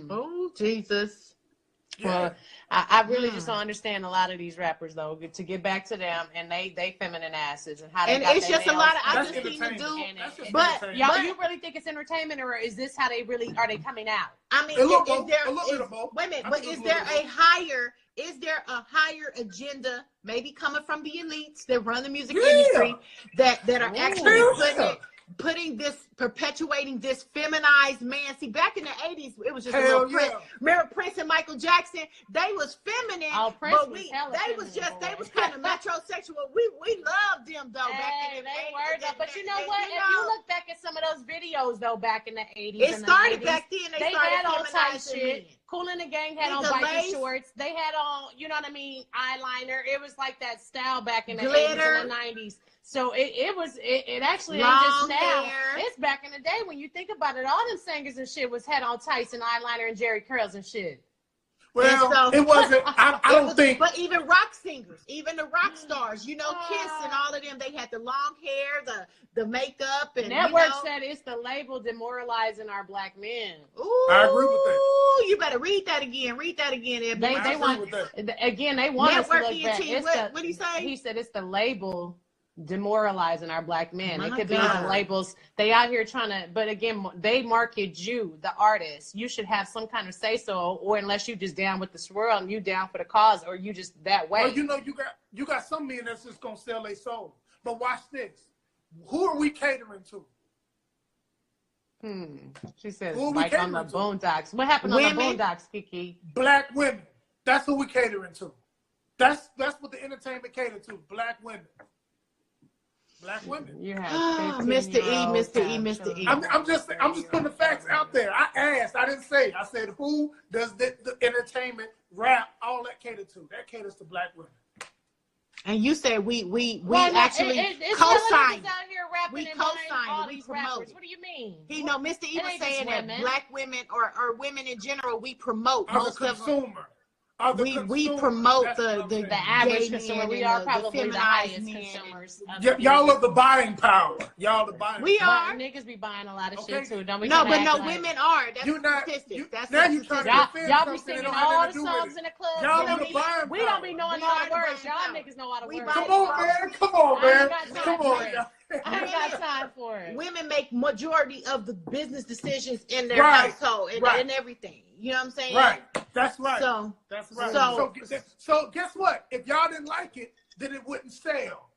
Oh, Jesus. Yeah. Well, I really just don't understand a lot of these rappers, though. To get back to them and they feminine asses and how they And got it's their just a nails lot of I That's just seen the entertainment. dude. That's just But entertainment. Y'all, you really think it's entertainment, or is this how they really are they coming out? I mean, A little is there both. A little bit of both. wait a minute, I but think is it's a there little bit of a higher agenda, maybe coming from the elites that run the music Yeah. industry that are actually Hell perpetuating this feminized man? See, back in the 80s, it was just a Hell little Prince. yeah. Remember Prince and Michael Jackson? They was feminine, Oh, Prince but was hella they was feminine, they boy. was kind of metrosexual. We loved them though. back Hey, in the they 80s. were though. But you know They- what? you If know, you look back at some of those videos though, back in the 80s, it and started the 90s, back then. They they started had on tight feminizing shit. men. Cool and the Gang had on Nigga, biker lace. shorts. They had on, you know what I mean, eyeliner. It was like that style back in the Glitter. 80s and the 90s. So it actually ain't Long just now. hair. It's back in the day when you think about it. All them singers and shit was had on tights and eyeliner and Jerry curls and shit. Well, And so- it wasn't. I don't think. But even rock singers, even the rock stars, Kiss and all of them, they had the long hair, the makeup, and Network said it's the label demoralizing our black men. Ooh, I agree with that. You better read that again. Read that again, Ed. They agree want with that. again. They want Network us to look back. ENT, It's what did he say? He said it's the label demoralizing our black men. My It could be God. the labels. They out here trying to, but again, they market you, the artist. You should have some kind of say so, or unless you just down with the swirl and you down for the cause, or you just that way. Well, you got some men that's just gonna sell their soul. But watch this. Who are we catering to? She says, Who we like on the catering to? Boondocks. What happened Women? on the Boondocks, Kiki? Black women. That's who we catering to. That's what the entertainment cater to. Black women. Black women. You have Oh, Mr. E, Mr. E. I'm just putting the facts out there. I asked. I didn't say. I said, who does the entertainment, rap, all that cater to? That caters to black women. And you said we Well, no, actually it's co-signed. out here rapping We and buying co-signed. all We these promote rappers. it. What do you mean? Mr. E It was ain't just saying that women. black women or women in general, we promote Are the most of them. consumer. Are the We consumer. promote That's what I'm saying. The average gay consumer. men We and are the probably the feminized highest men. consumers. Y'all are the buying power. Y'all the buying We power. are. But niggas be buying a lot of Okay. shit too. Don't we? No, kinda but act no, like- women are. That's You not- statistics. you- That's now the you trying to statistics. defend Y'all be something singing that don't have all nothing the to do with songs it. in the club. Y'all We are don't the be- buying We don't power. be knowing We all are the the words. buying Y'all power. niggas know all the We words. buy- Come on, man. Come on, I ain't man. got time Come for on, it. y'all. I ain't got time for it. Women make majority of the business decisions in their Right. household and, Right. and everything. You know what I'm saying? Right. That's right. So- That's right. so- So guess what? If y'all didn't like it, then it wouldn't sell.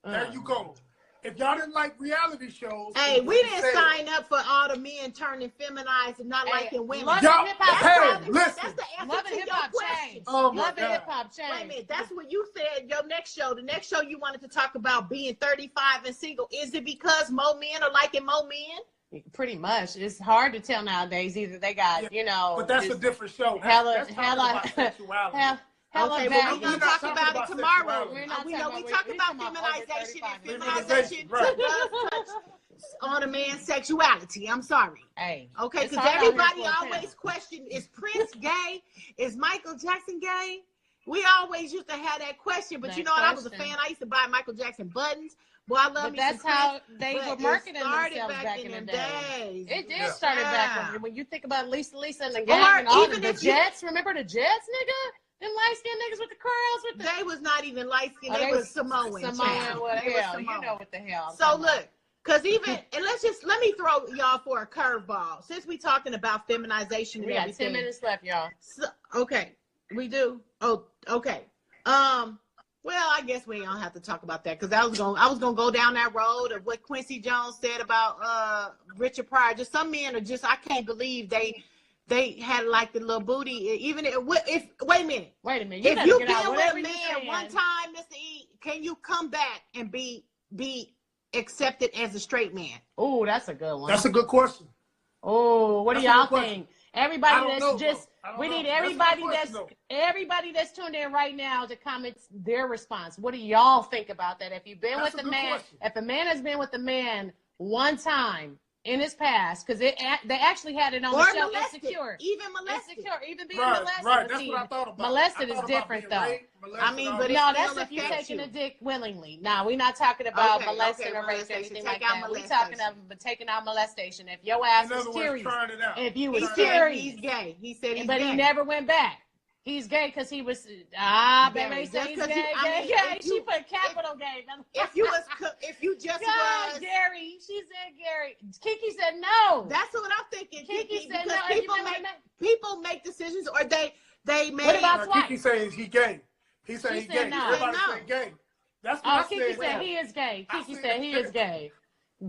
There you go. If y'all didn't like reality shows, Hey, it we wouldn't didn't sell. sign up for all the men turning feminized and not Hey, liking women. love Y'all- and hip hop. hey, listen. That's the answer Love to and hip your hop question. changed. Oh, my Love and God. hip hop changed. Wait a minute, that's what you said. Your next show, the next show you wanted to talk about being 35 and single. Is it because more men are liking more men? Pretty much. It's hard to tell nowadays. Either they got, But that's a just different show. hella, That's talking about sexuality. hella Okay, bad. well, we're We're gonna not talk talking about about it tomorrow. sexuality. We're not We talking know we about- talk we're about talking about over feminization, and 35. feminization Right. does touch on a man's sexuality. I'm sorry. Hey, Okay, it's because hard out here everybody for a always pimp. question, is Prince gay? Is Michael Jackson gay? We always used to have that question, but That you know what? I was a question. fan. I used to buy Michael Jackson buttons. Boy, I love But me that's some how Prince, they but were it marketing started themselves back in the them day. days. It did Yeah. start it back Yeah. when you think about Lisa and the gang and all even the if you- Jets. Remember the Jets, nigga? Them light skinned niggas with the curls with the They was not even light skinned. Oh, they they was was Samoan. Samoan, child. what the They was hell? You Samoan. know what the hell. I'm So talking look, about. Because even, and let me throw y'all for a curveball. Since we talking about feminization and We got everything. 10 minutes left, y'all. So, okay, we do. Oh, okay. Well, I guess we don't have to talk about that because I was gonna go down that road of what Quincy Jones said about Richard Pryor. Just some men are just, I can't believe they had like the little booty. Even if wait a minute. You If you get been out with whatever a you're man saying. one time, Mr. E, can you come back and be accepted as a straight man? Oh, that's a good one. That's a good question. Oh, what do That's a y'all good question. think? Everybody I don't that's know, just, though. I don't we know. need That's a good everybody question, though. everybody that's tuned in right now to comment their response. What do y'all think about that? If you've been That's with a a good man, question. if a man has been with a man one time in his past, because they actually had it on Or the show molested. Insecure. Even molested. Insecure, even being Right, molested. right. But That's see, what I thought about. molested I is thought about different being though. raped, molested, I mean, all but that. it No, still that's if you're affects taking you. a dick willingly. No, we're not talking about Okay, molesting okay, or rape or molestation. anything Take like out that. We're molestation. talking about taking out molestation. If your ass In was other words, curious, trying it out. if you He was said curious, he's gay. He said he's but gay. he never went back. He's gay because he was Gay. baby say Just he's 'cause gay, you- I gay, mean, gay. if She you- put capital gay. If you just God, was, Gary, she said Gary. Kiki said no. that's what I'm thinking. Kiki said because no. If you been with a man- people make decisions, or they make. What about Now, Kiki says he gay. He said She he said gay. no. Everybody No. said gay. That's what Oh, I Kiki said. said no. he is gay. I Kiki said- said he is gay.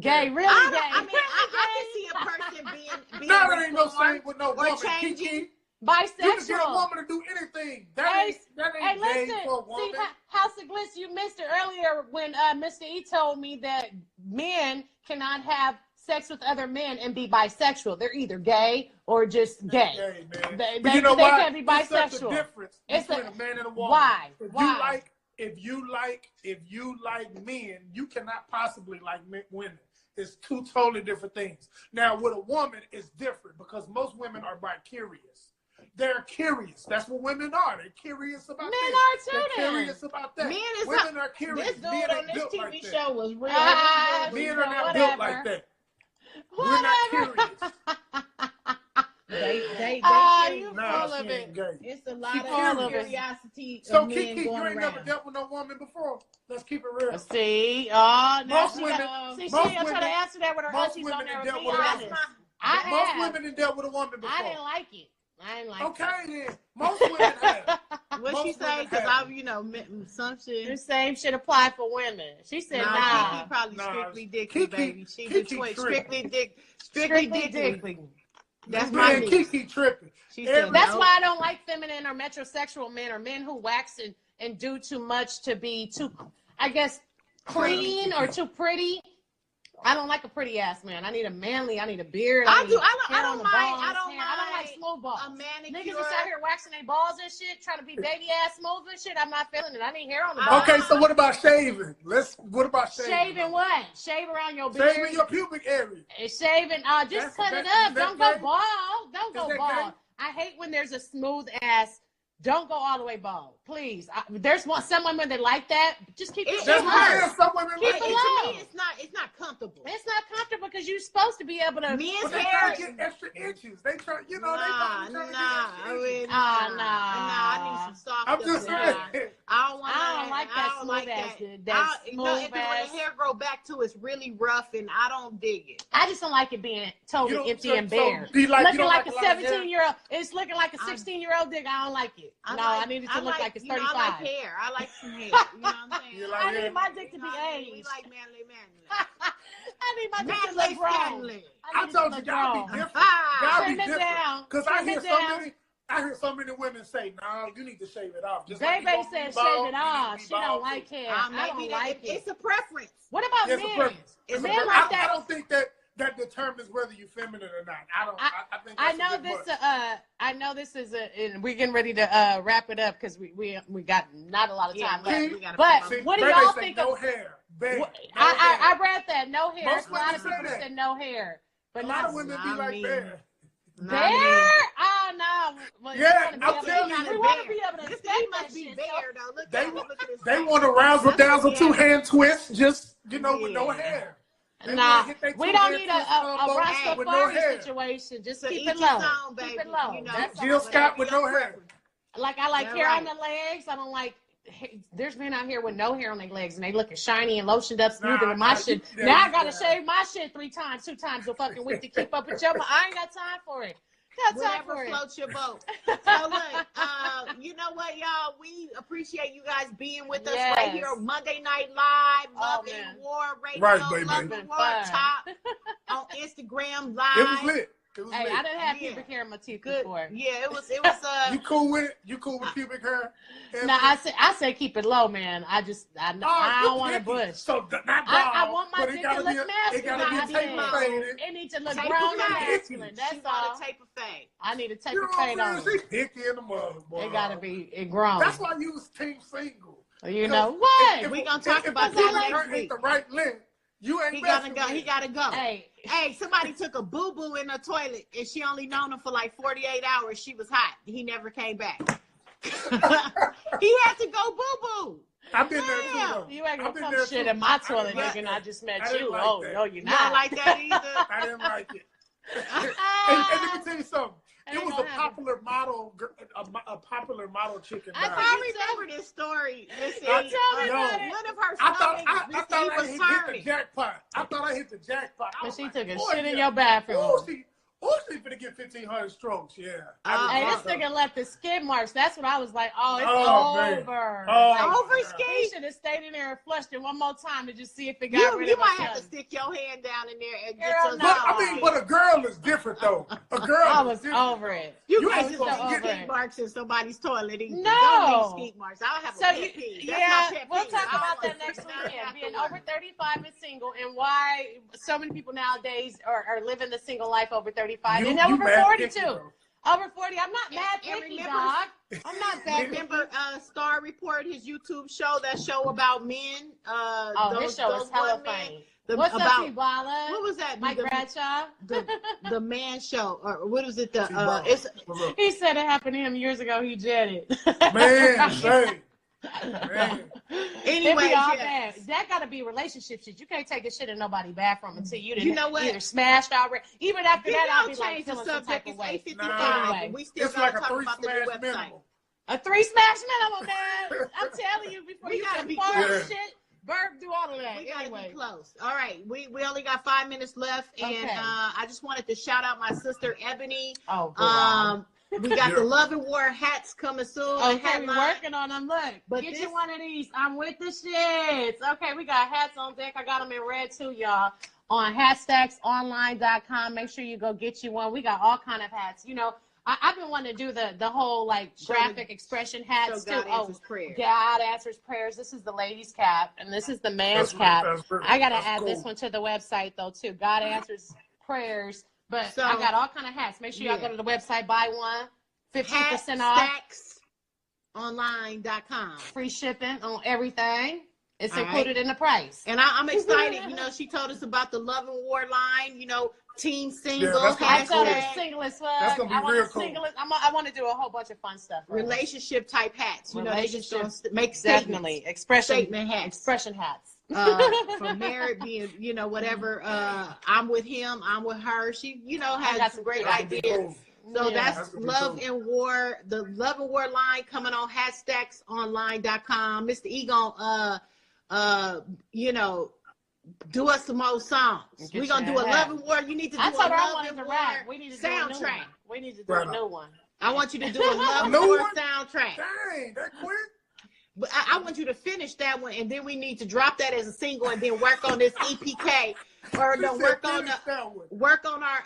Gay, really I gay. don't- I mean, I Really can see a person being No, there ain't no reformed same with no or woman. changing. Kiki, bisexual. you can get a woman to do anything. That ain't Hey, gay listen. for a woman. See, House of Bliss, you missed it earlier when Mr. E told me that men cannot have sex with other men and be bisexual. They're either gay or just gay. Gay, man. They But you know they what? can't be It's such a bisexual. difference It's between a man and a woman. Why? If Why? you like men, you cannot possibly like women. It's two totally different things. Now, with a woman, it's different because most women are bi-curious. They're curious. That's what women are. They're curious about Men this. are too, They're then. curious about that. Men is Women are curious. This dude Men on ain't this built TV like that. show was real. Men are not built like that. We're not curious. They You Nah, full she of ain't it. gay. It's a lot She of curious. curiosity So, of men Kiki, you going ain't never around. dealt with no woman before. Let's keep it real. See, now Most she women- got, see, she most ain't gonna try to women- answer that with her most aunties women on there. that Be dealt with honest. women. I Most have. women done dealt with a woman before. I didn't like it. I didn't like it. Okay, then. Most women have. What she Most say? women Because have. some The shit. same should apply for women. She said, Nah, nah. Kiki probably Nah, strictly dicky, Kiki- baby. She Kiki Detroit, tripping. strictly dicky. That's my Man, niece. Kiki tripping. She said That's no. why I don't like feminine or metrosexual men or men who wax and do too much to be too, I guess, clean or too pretty. I don't like a pretty ass man. I need a manly. I need a beard. I need do. hair I on don't the mind. balls, I don't hair. I don't like mind smooth balls. a manicure. Niggas just out here waxing their balls and shit, trying to be baby ass smooth and shit. I'm not feeling it. I need hair on the balls. Okay, so what about shaving? What about shaving? Shaving what? Shave around your beard. Shaving your pubic area. Shaving. Just cut it up. Is that Don't go gay? bald. Don't Is go that bald. gay? I hate when there's a smooth ass. Don't go all the way bald, please. There's some women that like that. Just keep it That's low. what I'm saying. Some women Keep like it it. low. To me, it's not comfortable. It's not comfortable because you're supposed to be able to. Men's But they hair. try to get extra inches. They try, they probably Nah. trying to get I extra mean, inches. I need some soft I'm just stuff. saying. I don't want. I don't like that I don't smooth like ass. that. That Because smooth when ass. the hair grow back to, it's really rough, and I don't dig it. I just don't like it being You totally don't- empty so- and so bare. do you like- you looking don't like like a a lot of hair? 17-year-old. It's looking like a 16-year-old dick. I don't like it. I need it to look like it's 35. I like hair. I like some hair. You know what I'm saying? You like I hair? need my dick to be We aged. like manly. I need my dick to Manly look grown. family. I told you, y'all be different. Y'all be Trim it different. down. Because I Trim hear it down. so many women say, "Nah, you need to shave it off." Just Baby like you said gonna be shave bald, it you need off. to be She don't bald, like too. hair. I don't like it. It's a preference. What about It's a men? preference. It's a Men preference. like I that. don't think that determines whether you're feminine or not. I think I that's know a bit this. much. I know this is and we're getting ready to wrap it up because we got not a lot of time Yeah, left. we gotta But put See, what do Bebe y'all say think no of? hair? Babe, no I hair. read that no hair. Most A lot of women say people that. said no hair, but A lot not of women be Not like me. bear. bear. Oh no! Well, Yeah, we I'm wanna telling be you. able to- we want to be able to This expect he that must be shit. bare So- though. Look They at him. Look at his They face. want to razzle That's dazzle what- two hand twist, just with no Yeah. hair. They Nah, wanna hit they we two don't hand need a twist combo Rasta with no Farley hair. situation. Just So keep each it his low. own, Keep baby. it low. You know, That's Jill all. Scott with no hair. Like I like That's hair on right. the legs. I don't like there's men out here with no hair on their legs and they looking shiny and lotioned up smoother than my nah, shit. yeah, Now I gotta yeah. shave my shit 2 times a fucking week to keep up with your. I ain't got time for it. Got time for Whatever it. floats your boat. So look, you know what, y'all? We appreciate you guys being with us right here on Monday Night Live, Love and War Radio, Right, baby. Love and War Talk on Instagram Live. It was lit. It was Hey, lit. I didn't have pubic hair in my teeth Good. before. Yeah, it was. You cool with it? You cool with pubic hair? No, I say keep it low, man. I don't want a bush. So not bald, I want my but dick it to gotta look be masculine. it gotta be taper faded. It needs to look Taper grown and fade. masculine. She That's want all. a taper fade. I need a You taper know fade what on I'm it. saying? She picky in the mother, boy. It gotta be grown. That's why you was team single. You know what? We gonna talk about if that the next week. the right length, you ain't He gotta messing go. with He it. gotta go. Hey, Hey, somebody took a boo boo in the toilet and she only known him for like 48 hours. She was hot. He never came back. He had to go boo boo. I've been there too, Damn. though. you ain't gonna I've been come there shit too. in my I toilet didn't like thinking that. I just met I didn't you. like Oh that. no, you're You not. don't like that either. I didn't like it. and let me tell you something. It Ain't was gonna a happen. popular model, a popular model chicken. I died. I remember this story. Listen, You told me Yo, about it. one of her I thought slogans, I was hit turning. the jackpot. I thought I hit the jackpot. I But was she like, took a boy, shit in yeah. your bathroom. She finna get 1,500 strokes. Yeah. Hey, this nigga left the skid marks. That's what I was like, oh, it's man. over. Oh, Like, Over my ski. he should have stayed in there and flushed it one more time to just see if it got rid You of might it. have to stick your hand down in there and get Girl, some. no. But I mean, but a girl is different though. A girl I is was different. over it. You You guys ain't just supposed don't to over leave it. skeet marks in somebody's toilet either. No. Don't leave skeet marks. I have a So pet you, peeve. That's yeah, my pet we'll peeve. talk I about always that next do week. not Yeah, have to being work. over 35 and single, and why so many people nowadays are living the single life over 35 and over mad 40 picky, too. though. Over 40, I'm not mad And picky, remember- dog. I'm not that picky. Remember Star Report, his YouTube show, that show about men? Oh, his show is hella one men, funny. the- What's about- up, T-Bala? What was that? Mike Bradshaw? The man show, or what is it? T-Ball. It's What's up? He said it happened to him years ago. He jetted. Man, say. Man. Anyway, It be all yeah. bad. That gotta be relationship shit. You can't take a shit in nobody's bathroom until you didn't You know what? either smashed already. Even after You that, I'll know, be like change the feeling some type subject. of It's way. 8:55, Nah. and we still It's gotta like a talk 3 about the new smash website. minimum. A 3 smash minimum, man. I'm telling you, before We you gotta can be fart close. shit, burp, do all of that. We gotta Anyway. be close. All right, we only got 5 minutes left, and Okay. I just wanted to shout out my sister Ebony. Oh, God. We got Yeah. the Love and War hats coming soon. the Okay, hat we're line. working on them. Look, But get this- you one of these. I'm with the shits. Okay, we got hats on deck. I got them in red too, y'all. On hatstacksonline.com. Make sure you go get you one. We got all kind of hats. You know, I've been wanting to do the whole like Show graphic the- expression hats show too. God answers prayers. God answers prayers. This is the ladies' cap, and this is the man's cap. I gotta add this one to the website though too. God answers prayers. But So- I got all kind of hats. Make sure y'all Yeah. go to the website, buy one, 15% off. Hatstacksonline.com. Free shipping on everything. It's All included in the price. And I'm excited. You know, she told us about the Love and War line. You know, team single, that's gonna be I told her hashtag single as fuck. That's gonna be I want real to cool. single. I want to do a whole bunch of fun stuff. for her. relationship type hats. You know, they just gonna make Definitely statements. expression Statement hats. Expression hats. From married being, you know, whatever. I'm with him. I'm with her. She, you know, I has got some some great That's gonna be ideas. cool. So Yeah. that's That's gonna be Love cool. and War, the Love and War line coming on hatstacksonline.com. Mr. Egon, you know, do us some more songs. Get We're gonna you do a a Love hat. and War. You need to do I a told her I Love wanted and to War rap. We need to do a new one. soundtrack. We need to do Right a new one. I want you to do a Love and new War one? soundtrack. Dang, that quick? But I want you to finish that one, and then we need to drop that as a single, and then work on this EPK, or She no, said work on finish that one. work on our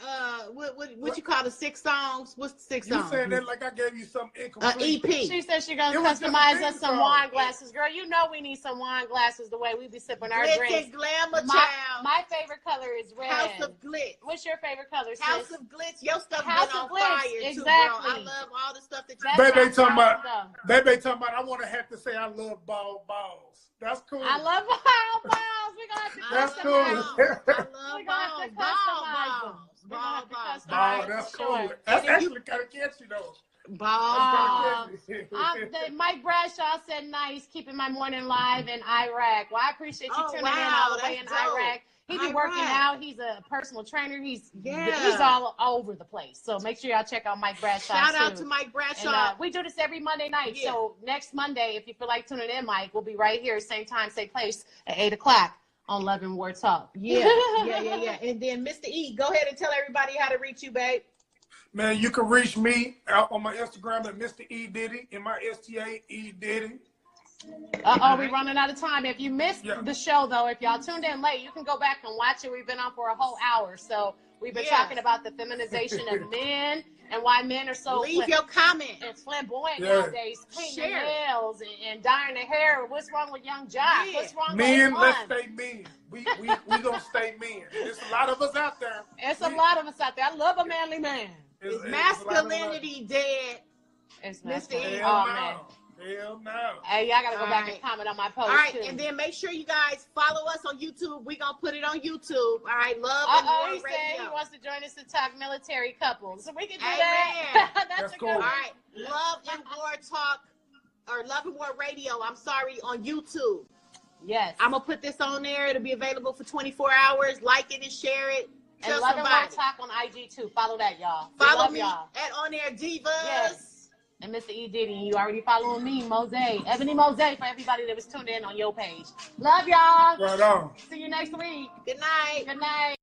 what you call the 6 songs? What's the 6 You songs? said that like I gave you something incomplete. EP. She said she's gonna It was just a customize theme us some song. wine glasses. Girl, you know we need some wine glasses the way we be sipping our Glitz drinks. and glamour, My, child. my favorite color is red. House of Glitz. What's your favorite color, sis? House of Glitz. Your stuff House been of on Glitz, fire too, exactly. girl. I love all the stuff that you That's Baby my talking about, stuff. baby talking about, I want to have to say I love bald balls. That's cool. I love ball balls. We gonna have to That's customize cool. them. I love We're gonna have to customize them. We're gonna have to balls. customize Ball, them that's for cool. sure. That's And then actually kind of catchy though. Balls. Mike Bradshaw said nice, keeping my morning live in Iraq. Well, I appreciate you Oh, tuning in wow, all the way in that's dope. Iraq. He be All working right. out. He's a personal trainer. He's Yeah. all over the place. So make sure y'all check out Mike Bradshaw. Shout out too. to Mike Bradshaw. And, we do this every Monday night. Yeah. So next Monday, if you feel like tuning in, Mike, we'll be right here, same time, same place at 8 o'clock on Love and War Talk. Yeah. And then Mr. E, go ahead and tell everybody how to reach you, babe. Man, you can reach me out on my Instagram at Mr. E Diddy, and my STA E Diddy. We're running out of time. If you missed the show, though, if y'all tuned in late, you can go back and watch it. We've been on for a whole hour. So we've been talking about the feminization of men and why men are so Leave your comment. and flamboyant nowadays, painting their nails and dyeing their hair. What's wrong with young Jock? What's wrong men, with let's stay men. We gonna stay men. There's a lot of us out there. It's a lot of us out there. I love a manly man. Is masculinity dead? It's Mr. E. Hell man. no. Hell no. Hey, y'all gotta go back and comment on my post. All right, too. and then make sure you guys follow us on YouTube. We're gonna put it on YouTube. All right, Love and he War said Radio. he wants to join us to talk military couples. So we can do Amen. that. That's a cool. good All one. right, Love and War Talk, or Love and War Radio, I'm sorry, on YouTube. Yes. I'm gonna put this on there. It'll be available for 24 hours. Like it and share it. And Tell Love somebody. and War Talk on IG too. Follow that, y'all. We Follow love me y'all. at On Air Divas. Yes. And Mr. E. Diddy, you already following me, Mose. Ebony Mose for everybody that was tuned in on your page. Love y'all. Right on. See you next week. Good night. Good night.